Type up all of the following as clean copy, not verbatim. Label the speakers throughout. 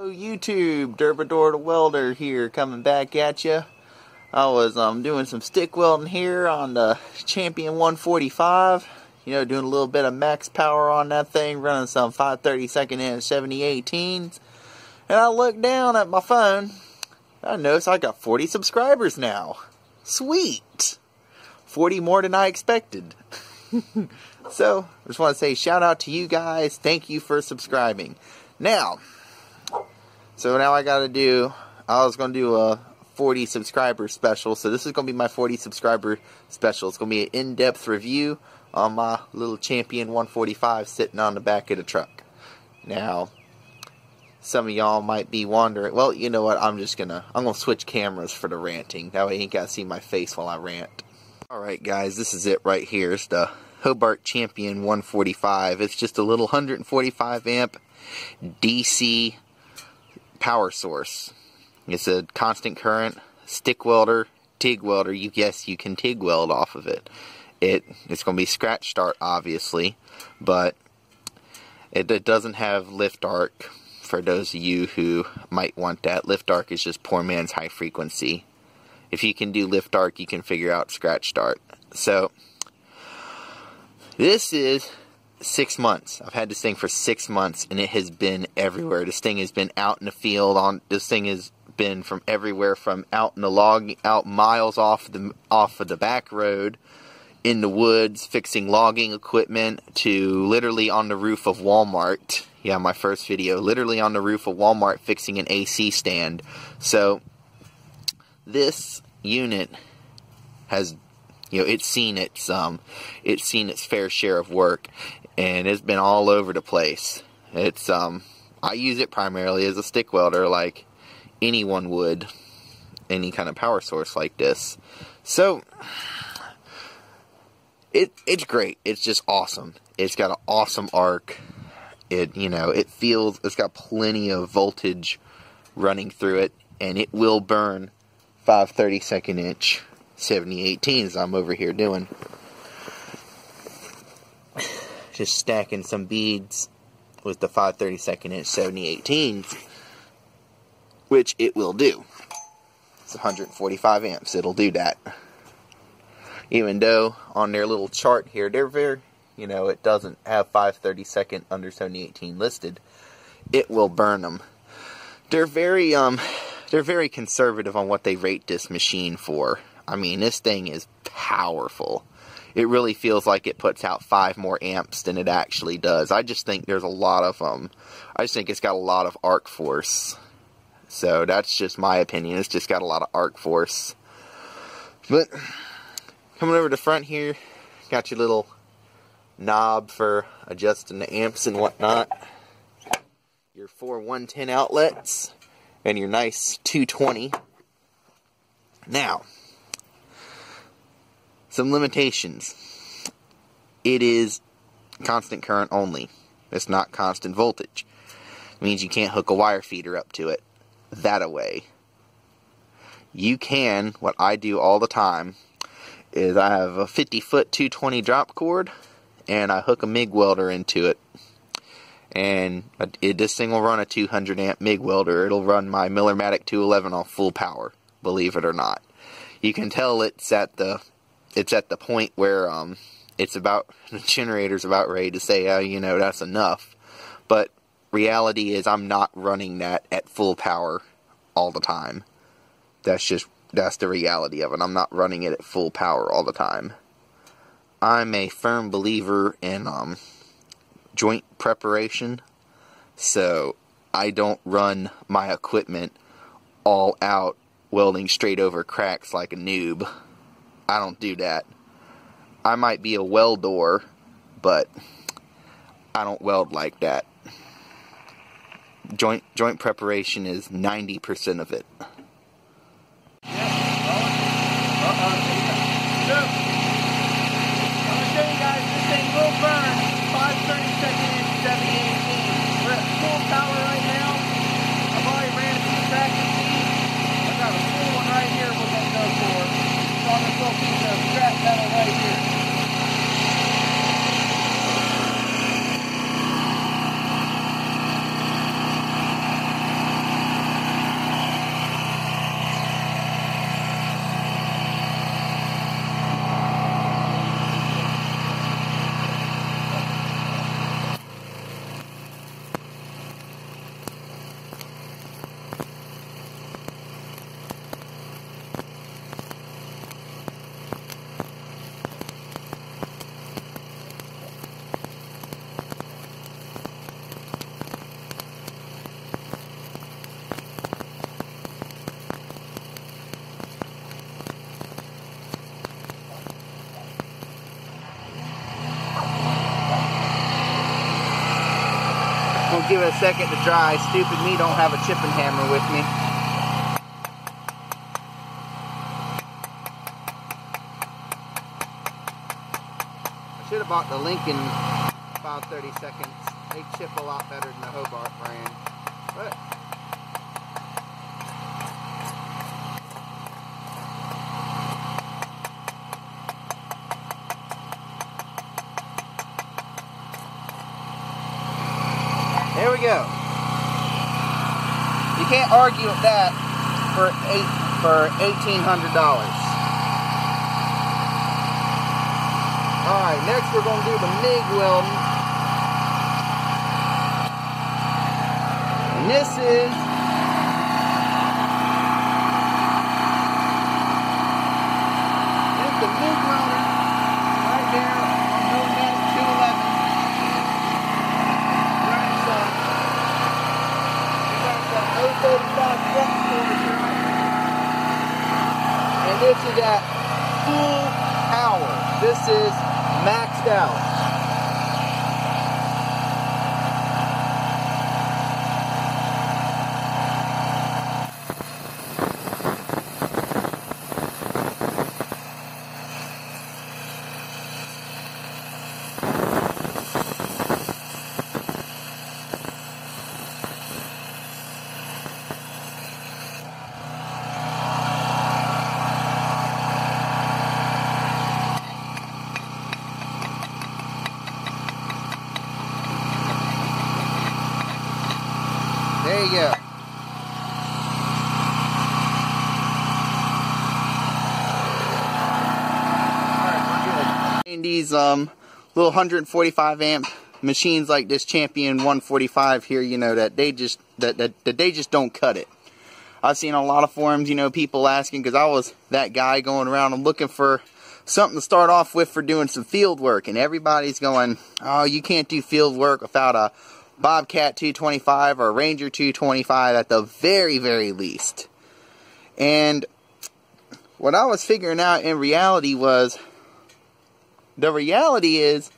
Speaker 1: YouTube, Durbador the Welder here, coming back at you. I was doing some stick welding here on the Champion 145. You know, doing a little bit of max power on that thing, running some 5/32 inch 7018s. And I looked down at my phone. I noticed I got 40 subscribers now. Sweet! 40 more than I expected. So, I just want to say shout out to you guys. Thank you for subscribing. Now, so now I was going to do a 40 subscriber special. So this is going to be my 40 subscriber special. It's going to be an in-depth review on my little Champion 145 sitting on the back of the truck. Now, some of y'all might be wondering, well, you know what, I'm going to switch cameras for the ranting. That way you ain't got to see my face while I rant. Alright guys, this is it right here. It's the Hobart Champion 145. It's just a little 145 amp DC power source. It's a constant current stick welder, TIG welder. Yes, you can TIG weld off of it. It's going to be scratch start, obviously, but it doesn't have lift arc. For those of you who might want that, lift arc is just poor man's high frequency. If you can do lift arc, you can figure out scratch start. So this is 6 months. I've had this thing for 6 months, and it has been everywhere. This thing has been out in the field. This thing has been from everywhere, from out in the out miles off of the back road, in the woods, fixing logging equipment, to literally on the roof of Walmart. Yeah, my first video, literally on the roof of Walmart fixing an AC stand. So this unit has, you know, it's seen its fair share of work, and it's been all over the place. I use it primarily as a stick welder, like anyone would, any kind of power source like this. So it's great. It's just awesome. It's got an awesome arc. It's got plenty of voltage running through it, and it will burn 5/32 inch 7018s I'm over here doing. Just stacking some beads with the 5/32 inch 7018s, which it will do. It's 145 amps. It'll do that. Even though on their little chart here, they're very, it doesn't have 5/32 under 7018 listed. It will burn them. They're very conservative on what they rate this machine for. I mean, this thing is powerful. It really feels like it puts out 5 more amps than it actually does. I just think there's a lot of I just think it's got a lot of arc force. So that's just my opinion. It's just got a lot of arc force. But coming over to the front here, got your little knob for adjusting the amps and whatnot. Your 4 110 outlets and your nice 220. Now, some limitations. It is constant current only. It's not constant voltage. It means you can't hook a wire feeder up to it that-a-way. You can, what I do all the time, is I have a 50-foot 220 drop cord, and I hook a MIG welder into it. And this thing will run a 200 amp MIG welder. It'll run my Millermatic 211 on full power, believe it or not. You can tell it's at the point where the generator's about ready to say, oh, that's enough. But reality is I'm not running that at full power all the time. That's the reality of it. I'm not running it at full power all the time. I'm a firm believer in joint preparation, so I don't run my equipment all out welding straight over cracks like a noob. I don't do that. I might be a welder, but I don't weld like that. Joint preparation is 90% of it.
Speaker 2: Burn 5/32 inch 7018. We're at full power right now. I've already ran a few tracking speeds. I've got a full one right here we're going to go for. It's on this little piece of scrap metal right here.
Speaker 1: a second to dry. Stupid me don't have a chipping hammer with me. I should have bought the Lincoln 530 seconds. They chip a lot better than the Hobart brand. But there we go. You can't argue with that for $1,800. Alright, next we're going to do the MIG welding. And this is the MIG welder right there on Hobart 211. Running some. We got some 035 flux cord here. And this is at full power. This is maxed out. There you go. These little 145 amp machines like this Champion 145 here, you know, that they just don't cut it. I've seen a lot of forums, you know, people asking, because I was that guy going around and looking for something to start off with for doing some field work, and everybody's going, oh, you can't do field work without a Bobcat 225 or Ranger 225 at the very, very least. And what I was figuring out in reality was, the reality is,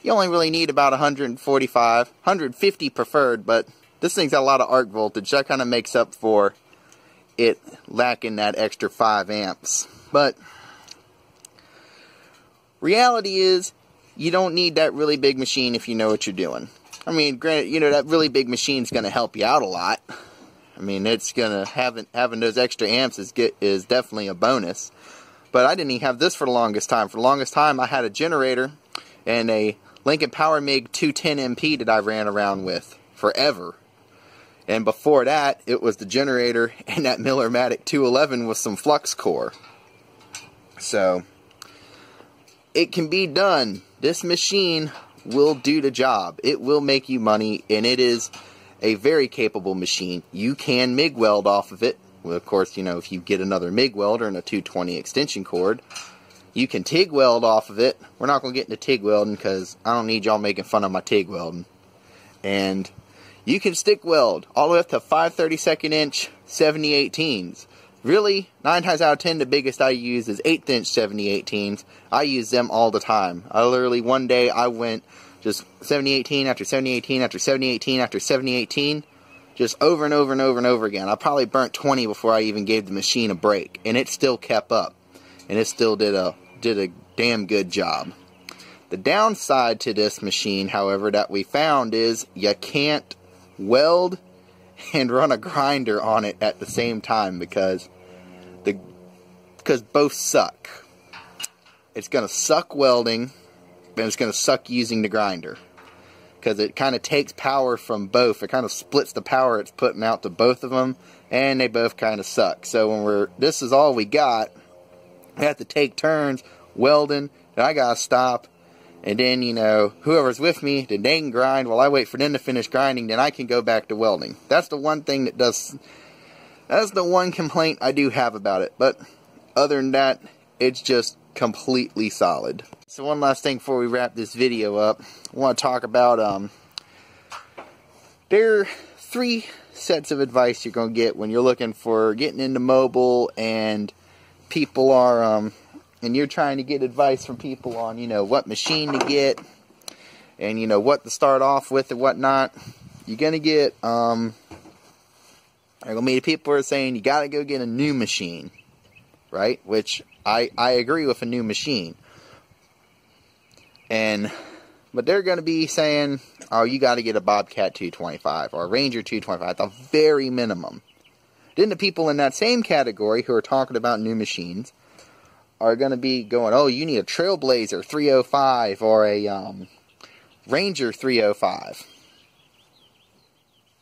Speaker 1: you only really need about 145, 150 preferred, but this thing's got a lot of arc voltage. That kind of makes up for it lacking that extra 5 amps. But reality is, you don't need that really big machine if you know what you're doing. I mean, granted, you know, that really big machine's going to help you out a lot. I mean, it's going to, having those extra amps is definitely a bonus. But I didn't even have this for the longest time. For the longest time, I had a generator and a Lincoln Power MIG 210 MP that I ran around with forever. And before that, it was the generator and that Miller-Matic 211 with some flux core. So, it can be done. This machine will do the job. It will make you money, and it is a very capable machine. You can MIG weld off of it. Well, of course, you know, if you get another MIG welder and a 220 extension cord, you can TIG weld off of it. We're not going to get into TIG welding because I don't need y'all making fun of my TIG welding. And you can stick weld all the way up to 5/32 inch 7018s. Really, 9 times out of 10, the biggest I use is 1/8 inch 7018s. I use them all the time. I literally, one day, I went just 7018 after 7018 after 7018 after 7018, just over and over and over and over again. I probably burnt 20 before I even gave the machine a break, and it still kept up, and it still did a damn good job. The downside to this machine, however, that we found is you can't weld and run a grinder on it at the same time because both suck. It's going to suck welding, and it's going to suck using the grinder because it kind of takes power from both. It kind of splits the power it's putting out to both of them, and they both kind of suck. So when this is all we got, we have to take turns welding, and I got to stop. And then, you know, whoever's with me, then they can grind while I wait for them to finish grinding, then I can go back to welding. That's the one thing that's the one complaint I do have about it. But other than that, it's just completely solid. So one last thing before we wrap this video up, I want to talk about, there are 3 sets of advice you're going to get when you're looking for getting into mobile, and people are, and you're trying to get advice from people on, you know, what machine to get and, you know, what to start off with and whatnot. you're going to get, there are going to be people who are saying you got to go get a new machine, right? Which I agree with a new machine. But they're going to be saying, oh, you got to get a Bobcat 225 or a Ranger 225 at the very minimum. Then the people in that same category who are talking about new machines are going to be going, oh, you need a Trailblazer 305 or a Ranger 305.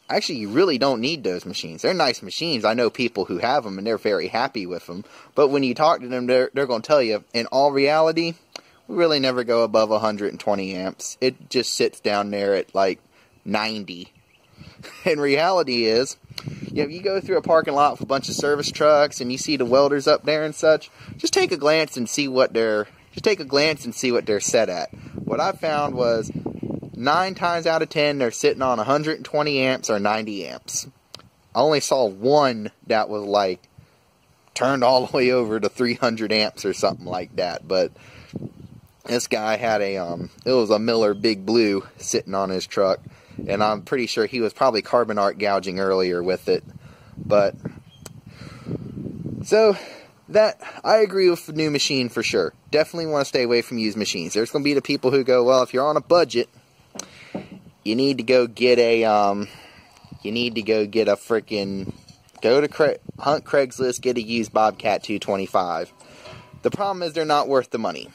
Speaker 1: Actually, you really don't need those machines. They're nice machines. I know people who have them and they're very happy with them. But when you talk to them, they're going to tell you, in all reality, we really never go above 120 amps. It just sits down there at like 90. And reality is, you know, you go through a parking lot with a bunch of service trucks and you see the welders up there and such, just take a glance and see what they're set at. What I found was 9 times out of 10 they're sitting on 120 amps or 90 amps. I only saw one that was like turned all the way over to 300 amps or something like that, but this guy had a, it was a Miller Big Blue sitting on his truck, and I'm pretty sure he was probably carbon arc gouging earlier with it. But, so, that, I agree with the new machine for sure. Definitely want to stay away from used machines. There's going to be the people who go, well, if you're on a budget, you need to go get a, freaking, go to hunt Craigslist, get a used Bobcat 225. The problem is they're not worth the money.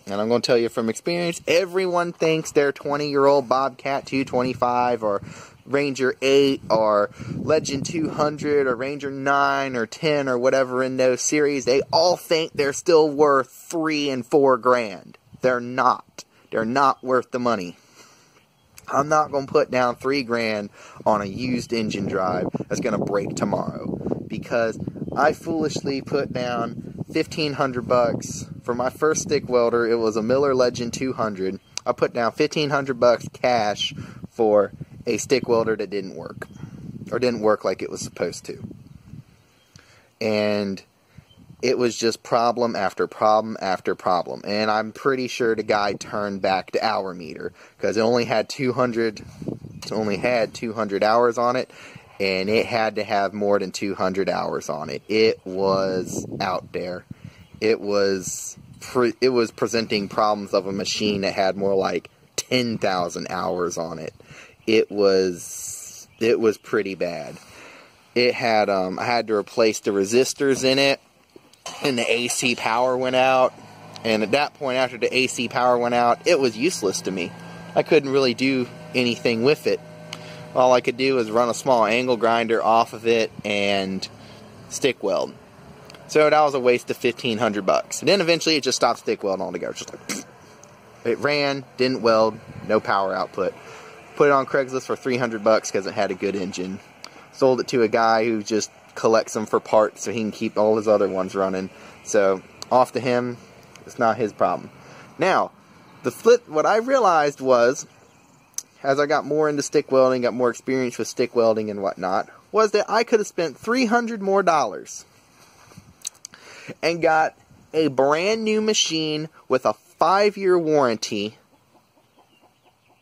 Speaker 1: And I'm going to tell you from experience, everyone thinks their 20-year-old Bobcat 225 or Ranger 8 or Legend 200 or Ranger 9 or 10 or whatever in those series, they all think they're still worth $3 and $4 grand. They're not. They're not worth the money. I'm not going to put down $3 grand on a used engine drive that's going to break tomorrow, because I foolishly put down $1,500 for my first stick welder. It was a Miller Legend 200. I put down $1,500 cash for a stick welder that didn't work, or didn't work like it was supposed to. And it was just problem after problem after problem. And I'm pretty sure the guy turned back the hour meter, because it only had 200 hours on it, and it had to have more than 200 hours on it. It was out there. It was presenting problems of a machine that had more like 10,000 hours on it. It was pretty bad. It had I had to replace the resistors in it, and the AC power went out. And at that point, after the AC power went out, it was useless to me. I couldn't really do anything with it. All I could do was run a small angle grinder off of it and stick weld. So that was a waste of $1,500. And then eventually it just stopped stick welding altogether. Just like, pfft. It ran, didn't weld, no power output. Put it on Craigslist for $300 because it had a good engine. Sold it to a guy who just collects them for parts so he can keep all his other ones running. So off to him, it's not his problem. Now, what I realized was, as I got more into stick welding, got more experience with stick welding and whatnot, was that I could have spent $300 more and got a brand new machine with a 5-year warranty,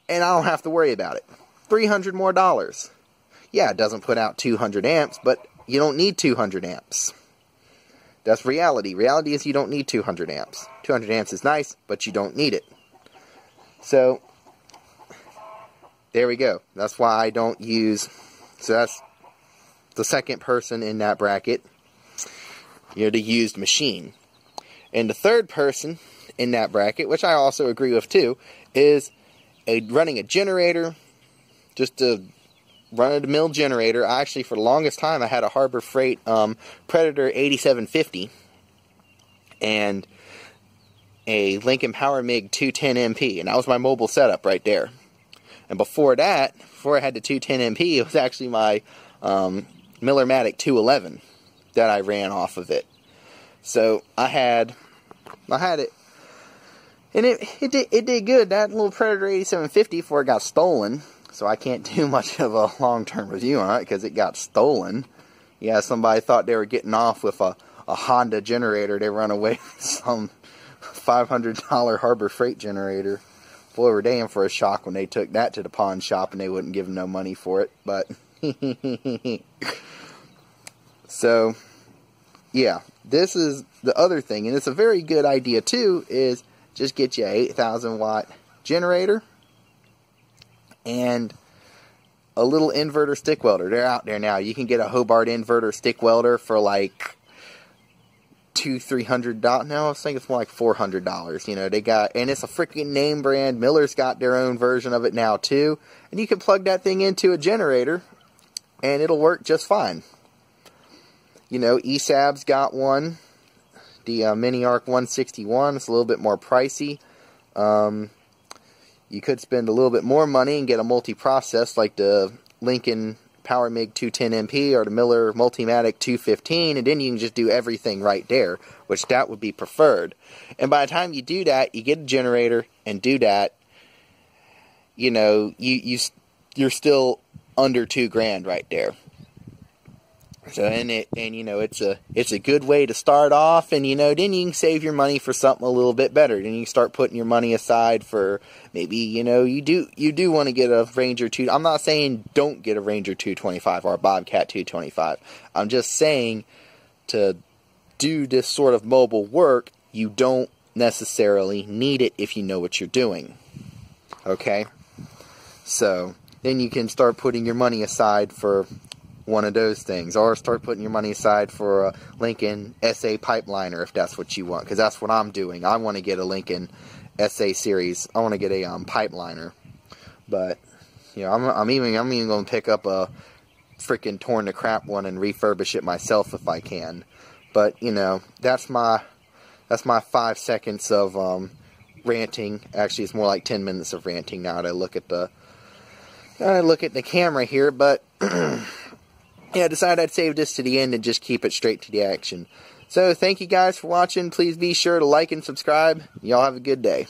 Speaker 1: and I don't have to worry about it. $300 more. Yeah, it doesn't put out 200 amps, but you don't need 200 amps. That's reality. Reality is you don't need 200 amps. 200 amps is nice, but you don't need it. So, there we go. That's why I don't use, so that's the second person in that bracket, you know, the used machine. And the third person in that bracket, which I also agree with too, is running a generator, just a run-of-the-mill generator. Actually, for the longest time, I had a Harbor Freight Predator 8750 and a Lincoln Power MIG 210 MP, and that was my mobile setup right there. And before that, before I had the 210 MP, it was actually my Miller-Matic 211 that I ran off of it. So I had it, and it did good. That little Predator 8750 before it got stolen. So I can't do much of a long-term review on it because it got stolen. Yeah, somebody thought they were getting off with a Honda generator. They run away with some $500 Harbor Freight generator. boy, were they in for a shock when they took that to the pawn shop and they wouldn't give them no money for it. But so yeah, this is the other thing, and it's a very good idea too, is just get you a 8,000 watt generator and a little inverter stick welder. They're out there now. You can get a Hobart inverter stick welder for like $200-300. No, I was thinking it's more like $400. You know, they got, and it's a freaking name brand. Miller's got their own version of it now too, and you can plug that thing into a generator and it'll work just fine. You know, ESAB's got one, the Mini Arc 161. It's a little bit more pricey. You could spend a little bit more money and get a multi-process like the Lincoln Power MIG 210MP or the Miller Multimatic 215, and then you can just do everything right there, which that would be preferred. And by the time you do that, you get a generator and do that, you know, you're still under $2,000 right there. So and you know, it's a good way to start off, and you know, then you can save your money for something a little bit better. Then you can start putting your money aside for maybe, you know, you do want to get a Ranger 2. I'm not saying don't get a Ranger 225 or a Bobcat 225. I'm just saying to do this sort of mobile work, you don't necessarily need it if you know what you're doing. Okay? So then you can start putting your money aside for one of those things, or start putting your money aside for a Lincoln SA pipeliner if that's what you want, because that's what I'm doing. I want to get a Lincoln SA series. I want to get a pipeliner, but you know, I'm even going to pick up a freaking torn to crap one and refurbish it myself if I can. But you know, that's my 5 seconds of ranting. Actually, it's more like 10 minutes of ranting now that I look at the camera here, but yeah, I decided I'd save this to the end and just keep it straight to the action. So, thank you guys for watching. Please be sure to like and subscribe. Y'all have a good day.